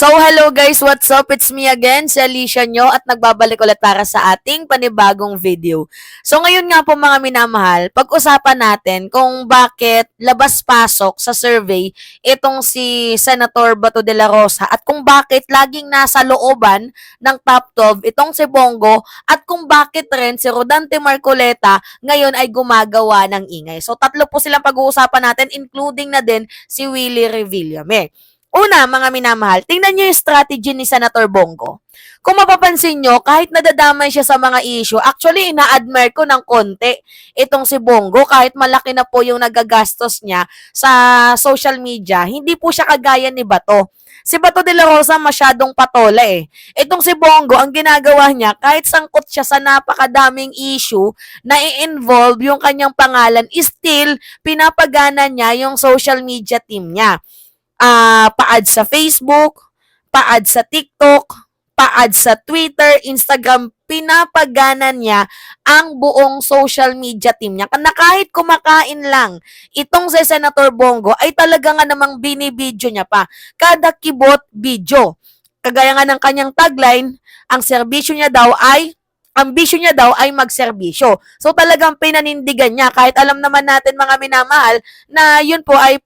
So hello guys, what's up? It's me again, si Alicia nyo at nagbabalik ulit para sa ating panibagong video. So ngayon nga po mga minamahal, pag-usapan natin kung bakit labas-pasok sa survey itong si Senator Bato de la Rosa at kung bakit laging nasa looban ng top 12 itong si Bongo at kung bakit rin si Rodante Marcoleta ngayon ay gumagawa ng ingay. So tatlo po silang pag-uusapan natin including na din si Willie Revillame. Una, mga minamahal, tingnan nyo yung strategy ni Senator Bongo. Kung mapapansin nyo, kahit nadadamay siya sa mga issue, actually, ina-admire ko ng konti itong si Bongo, kahit malaki na po yung nagagastos niya sa social media, hindi po siya kagaya ni Bato. Si Bato de la Rosa masyadong patola eh. Itong si Bongo, ang ginagawa niya, kahit sangkot siya sa napakadaming issue na i-involve yung kanyang pangalan, still, pinapagana niya yung social media team niya. Pa-add sa Facebook, pa-add sa TikTok, pa-add sa Twitter, Instagram, pinapagana niya ang buong social media team niya. Na kahit kumakain lang, itong si Senator Bongo ay talaga nga namang binibidyo niya pa. Kada kibot, video. Kagaya nga ng kanyang tagline, ang serbisyo niya daw ay ambisyon niya daw ay magserbisyo. So talagang pinanindigan niya kahit alam naman natin mga minamahal na yun po ay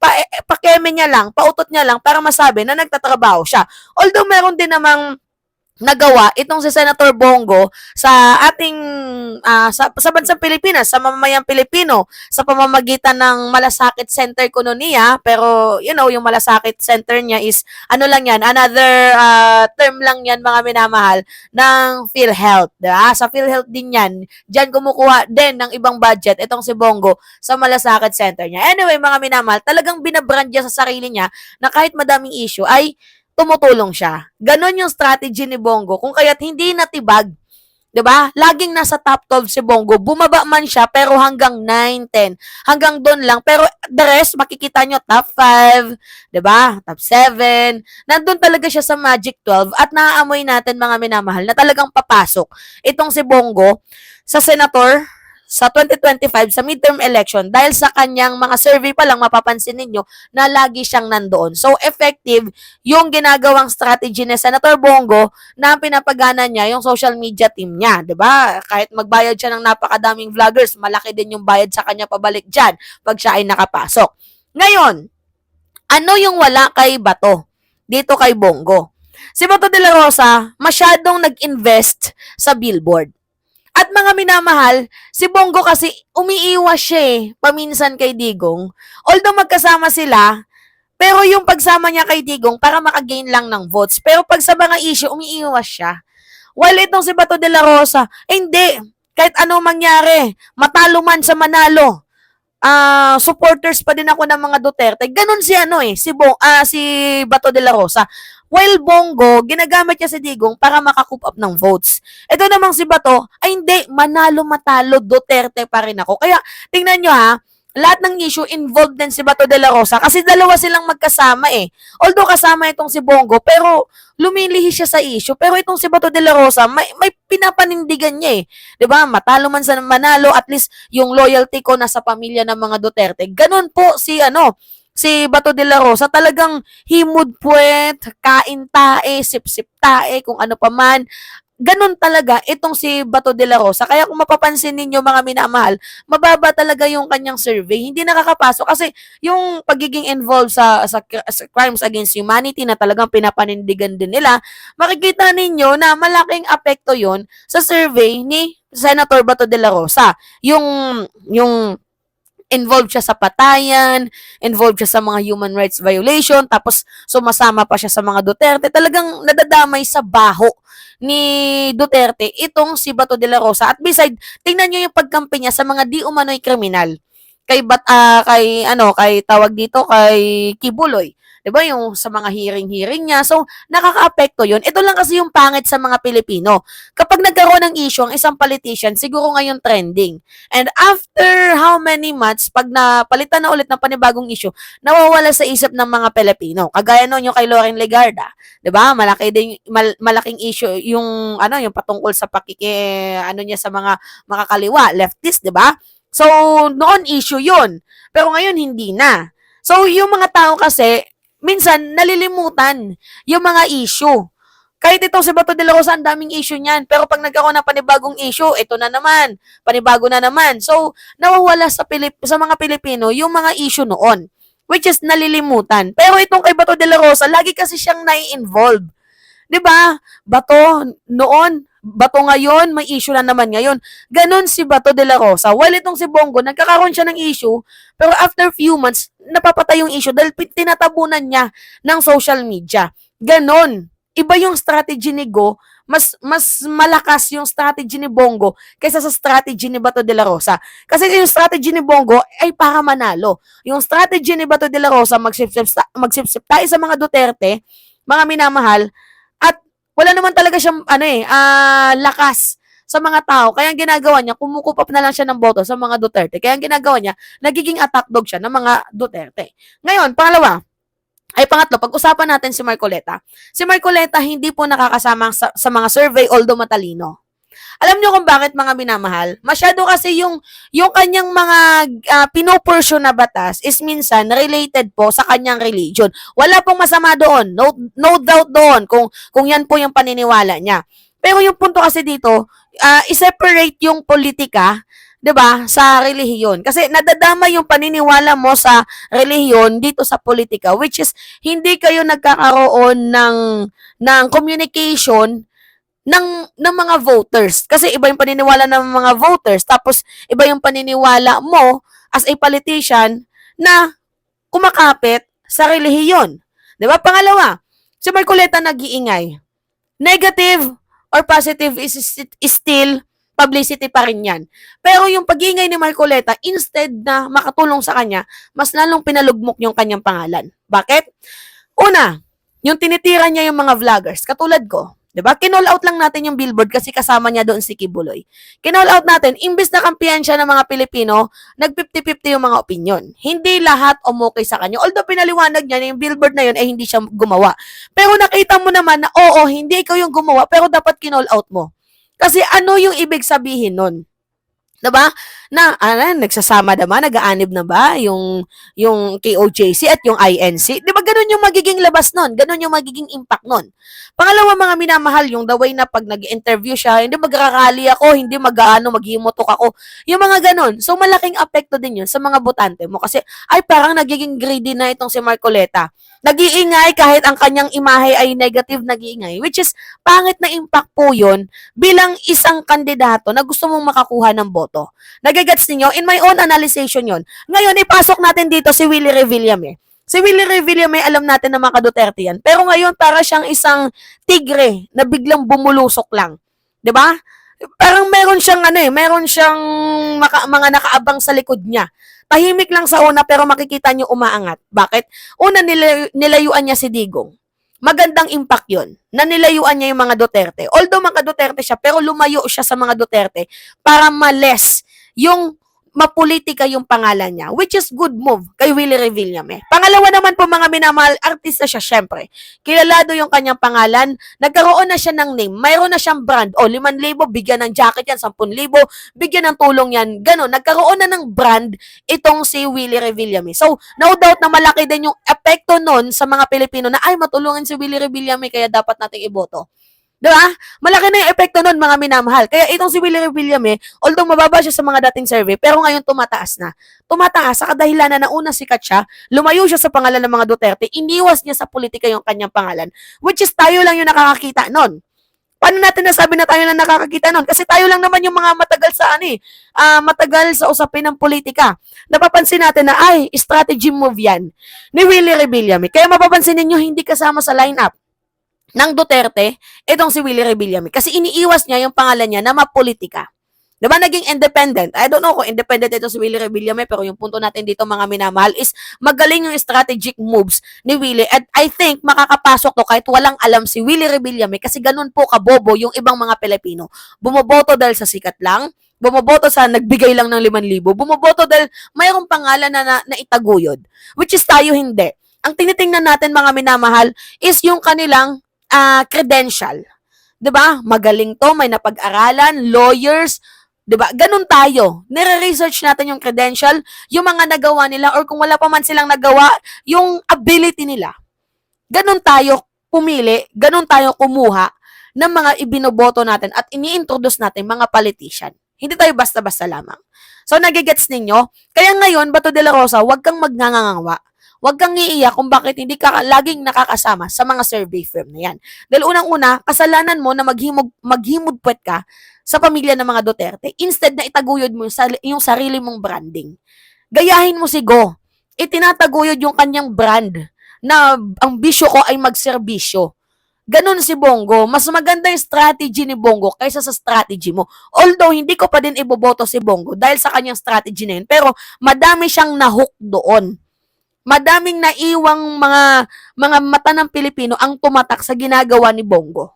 pakeme niya lang, pautot niya lang para masabi na nagtatrabaho siya. Although meron din namang nagawa itong si Senator Bongo sa ating sa bansang Pilipinas, sa mamamayang Pilipino sa pamamagitan ng Malasakit Center Kuno pero you know yung Malasakit Center niya is ano lang yan, another term lang yan mga minamahal ng PhilHealth, diba? Sa PhilHealth din yan, diyan kumukuha din ng ibang budget itong si Bongo sa Malasakit Center niya. Anyway mga minamahal, talagang binabrand niya sa sarili niya na kahit madaming issue ay tumutulong siya. Ganon yung strategy ni Bongo. Kung kaya't hindi natibag, 'di ba? Laging nasa top 12 si Bongo. Bumaba man siya pero hanggang 9, 10. Hanggang doon lang. Pero the rest makikita nyo top 5, 'di ba? Top 7. Nandun talaga siya sa Magic 12 at naaamoy natin mga minamahal na talagang papasok itong si Bongo sa senator sa 2025 sa midterm election dahil sa kanyang mga survey pa lang mapapansin ninyo na lagi siyang nandoon. So effective yung ginagawang strategy ni Senator Bongo na pinapagana niya yung social media team niya, 'di ba? Kahit magbayad siya ng napakadaming vloggers, malaki din yung bayad sa kanya pabalik diyan pag siya ay nakapasok. Ngayon, ano yung wala kay Bato dito kay Bongo? Si Bato de la Rosa masyadong nag-invest sa billboard. At mga minamahal, si Bongo kasi umiiwas siya paminsan kay Digong. Although magkasama sila, pero yung pagsama niya kay Digong para makagain lang ng votes. Pero pag sa mga issue, umiiwas siya. While itong si Bato de la Rosa, hindi. Kahit ano mangyari, matalo man sa manalo, supporters pa din ako ng mga Duterte. Ganun si si Bato de la Rosa. While Bongo, ginagamit niya si Digong para makakup up ng votes. Ito namang si Bato, ay hindi, manalo matalo, Duterte pa rin ako. Kaya, tingnan nyo lahat ng issue involved din si Bato de la Rosa kasi dalawa silang magkasama Although kasama itong si Bongo, pero lumilihis siya sa issue. Pero itong si Bato de la Rosa, may pinapanindigan niya 'Di ba? Matalo man sa manalo, at least yung loyalty ko nasa pamilya ng mga Duterte. Ganun po si Bato de la Rosa, talagang himod puwet, kain tae, sip-sip tae, kung ano pa man. Ganun talaga itong si Bato de la Rosa. Kaya kung mapapansin ninyo mga minamahal, mababa talaga yung kanyang survey. Hindi nakakapasok kasi yung pagiging involved sa crimes against humanity na talagang pinapanindigan din nila, makikita ninyo na malaking apekto yon sa survey ni Senator Bato de la Rosa. Yung involved siya sa patayan, involved siya sa mga human rights violation, tapos sumasama pa siya sa mga Duterte. Talagang nadadamay sa baho ni Duterte itong si Bato de la Rosa. At beside, tingnan niyo yung pagkampi niya sa mga di umano'y kriminal. Kay tawag dito kay Kibuloy. 'Di ba yung sa mga hearing niya. So nakakaapekto 'yun. Ito lang kasi yung pangit sa mga Pilipino. Kapag nagkaroon ng issue ang isang politician, siguro ngayon trending. And after how many months pag napalitan na ulit ng panibagong issue, nawawala sa isip ng mga Pilipino. Kagaya noon yung kay Loren Legarda, 'di ba? Malaking issue yung yung patungkol sa niya sa mga makakaliwa, leftist, 'di ba? So, noon issue yun. Pero ngayon, hindi na. So, yung mga tao kasi, minsan nalilimutan yung mga issue. Kahit itong si Bato de la Rosa, ang daming issue niyan. Pero pag nagkaroon ng panibagong issue, ito na naman, panibago na naman. So, nawawala sa mga Pilipino yung mga issue noon, which is nalilimutan. Pero itong kay Bato de la Rosa, lagi kasi siyang nai-involve. 'Di ba? Bato noon, Bato ngayon, may issue na naman ngayon. Ganon si Bato de la Rosa. While itong si Bongo, nagkakaroon siya ng issue, pero after few months, napapatay yung issue dahil tinatabunan niya ng social media. Ganon. Iba yung strategy ni Go, mas malakas yung strategy ni Bongo kaysa sa strategy ni Bato de la Rosa. Kasi yung strategy ni Bongo ay para manalo. Yung strategy ni Bato de la Rosa, magsipsip tayo sa mga Duterte, mga minamahal, at wala naman talaga siyang lakas sa mga tao. Kaya ang ginagawa niya, kumukupap na lang siya ng boto sa mga Duterte. Kaya ang ginagawa niya, nagiging attack dog siya ng mga Duterte. Ngayon, pangatlo, pag-usapan natin si Marcoleta. Si Marcoleta hindi po nakakasama sa mga survey, although matalino. Alam niyo kung bakit, mga minamahal? Masyado kasi yung kanyang mga pinopursue na batas is minsan related po sa kanyang religion. Wala pong masama doon. No doubt doon kung yan po yung paniniwala niya. Pero yung punto kasi dito, i-separate yung politika, 'di ba, sa relihiyon. Kasi nadadama yung paniniwala mo sa relihiyon dito sa politika, which is hindi kayo nagkakaroon ng communication ng mga voters. Kasi iba yung paniniwala ng mga voters, tapos iba yung paniniwala mo as a politician na kumakapit sa relihiyon. 'Di ba? Pangalawa, si Marcoleta nag-iingay. Negative or positive is still publicity pa rin yan. Pero yung pag-iingay ni Marcoleta, instead na makatulong sa kanya, mas lalong pinalugmok yung kanyang pangalan. Bakit? Una, yung tinitira niya yung mga vloggers, katulad ko. 'Di ba? Kinall out lang natin yung Billboard kasi kasama niya doon si Kibuloy. Kinall out natin, imbes na kampiyan siya ng mga Pilipino, nag-50-50 yung mga opinion. Hindi lahat umukay sa kanya. Although pinaliwanag niya na yung Billboard na yun ay hindi siya gumawa. Pero nakita mo naman na oo, hindi ikaw yung gumawa, pero dapat kinall out mo. Kasi ano yung ibig sabihin nun? 'Di ba? Nagsasama naman, nag-aanib na ba yung KOJC at yung INC? 'Di ba ganun yung magiging labas nun? Ganun yung magiging impact nun. Pangalawa, mga minamahal, yung the way na pag nag-interview siya, hindi magkakali ako, hindi maghimutok ako. Yung mga ganun. So malaking apekto din yun sa mga botante mo kasi ay parang nagiging greedy na itong si Marcoleta. Nag-iingay kahit ang kanyang imahe ay negative, nag-iingay, which is pangit na impact po yun bilang isang kandidato na gusto mong makakuha ng boto. Nagigets ninyo? In my own analyzation yun. Ngayon, ipasok natin dito si Willie Revillame. Si Willie Revillame, alam natin na mga Duterte yan. Pero ngayon, para siyang isang tigre na biglang bumulusok lang. 'Di ba? Parang meron siyang mga nakaabang sa likod niya. Tahimik lang sa una pero makikita niyo umaangat. Bakit? Una, nilayuan niya si Digong. Magandang impact yun. Na nilayuan niya yung mga Duterte. Although mga Duterte siya, pero lumayo siya sa mga Duterte para ma-less yung mapolitika yung pangalan niya, which is good move kay Willie Revillame. Pangalawa naman po, mga minamahal, artista siya syempre. Kilalado yung kanyang pangalan, nagkaroon na siya ng name, mayroon na siyang brand. O, 5,000, bigyan ng jacket yan, 10,000, bigyan ng tulong yan. Ganon, nagkaroon na ng brand itong si Willie Revillame. So, no doubt na malaki din yung epekto nun sa mga Pilipino na ay matulungan si Willie Revillame kaya dapat nating iboto. Diba? Malaki na yung epekto nun, mga minamahal. Kaya itong si Willie Revillame, although mababa siya sa mga dating survey, pero ngayon tumataas na. Tumataas sa kadahilanan na una sikat siya, lumayo siya sa pangalan ng mga Duterte, iniwas niya sa politika yung kanyang pangalan, which is tayo lang yung nakakakita nun. Paano natin nasabi na tayo lang nakakakita nun? Kasi tayo lang naman yung mga matagal sa usapin ng politika. Napapansin natin na, ay, strategy move yan ni Willie Revillame. Kaya mapapansin ninyo, hindi kasama sa lineup ng Duterte, itong si Willie Revillame. Kasi iniiwas niya yung pangalan niya na mapolitika. Diba naging independent? I don't know kung independent ito si Willie Revillame, pero yung punto natin dito, mga minamahal, is magaling yung strategic moves ni Willie. And I think makakapasok to kahit walang alam si Willie Revillame kasi ganun po kabobo yung ibang mga Pilipino. Bumoboto dahil sa sikat lang, bumoboto sa nagbigay lang ng 5,000, bumoboto dahil mayroong pangalan na itaguyod. Which is tayo hindi. Ang tinitingnan natin, mga minamahal, is yung kanilang credential. 'Di ba? Magaling to, may napag-aralan, lawyers, 'di ba? Ganun tayo. Nire-research natin yung credential, yung mga nagawa nila or kung wala pa man silang nagawa, yung ability nila. Ganun tayo pumili, ganun tayo kumuha ng mga ibinoboto natin at ini-introduce natin mga politician. Hindi tayo basta-basta lamang. So, nagigets ninyo? Kaya ngayon, Bato de la Rosa, huwag kang magngangawa. Huwag kang iiyak kung bakit hindi ka laging nakakasama sa mga survey firm na yan. Dahil unang-una, kasalanan mo na maghimod-puwet ka sa pamilya ng mga Duterte instead na itaguyod mo yung sarili mong branding. Gayahin mo si Go. Itinataguyod yung kanyang brand na ang bisyo ko ay magserbisyo. Ganun si Bongo. Mas maganda yung strategy ni Bongo kaysa sa strategy mo. Although, hindi ko pa din iboboto si Bongo dahil sa kanyang strategy na yun. Pero, madami siyang nahook doon. Madaming naiwang mga mata ng Pilipino ang tumatak sa ginagawa ni Bongo.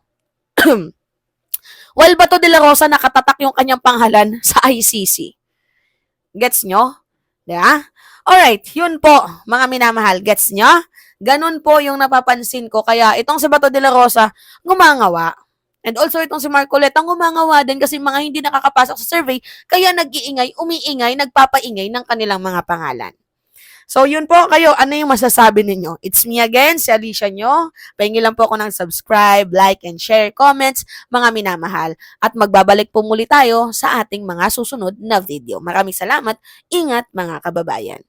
Well, Bato de la Rosa, nakatatak yung kanyang pangalan sa ICC. Gets nyo? Yeah? Alright, yun po, mga minamahal. Gets nyo? Ganun po yung napapansin ko. Kaya itong si Bato de la Rosa, gumangawa. And also itong si Marcoleta, gumangawa din kasi mga hindi nakakapasok sa survey, kaya nag-iingay, umiingay, nagpapaingay ng kanilang mga pangalan. So, yun po kayo. Ano yung masasabi ninyo? It's me again, si Alicia nyo. Pahingi lang po ako ng subscribe, like, and share, comments, mga minamahal. At magbabalik po muli tayo sa ating mga susunod na video. Maraming salamat. Ingat mga kababayan.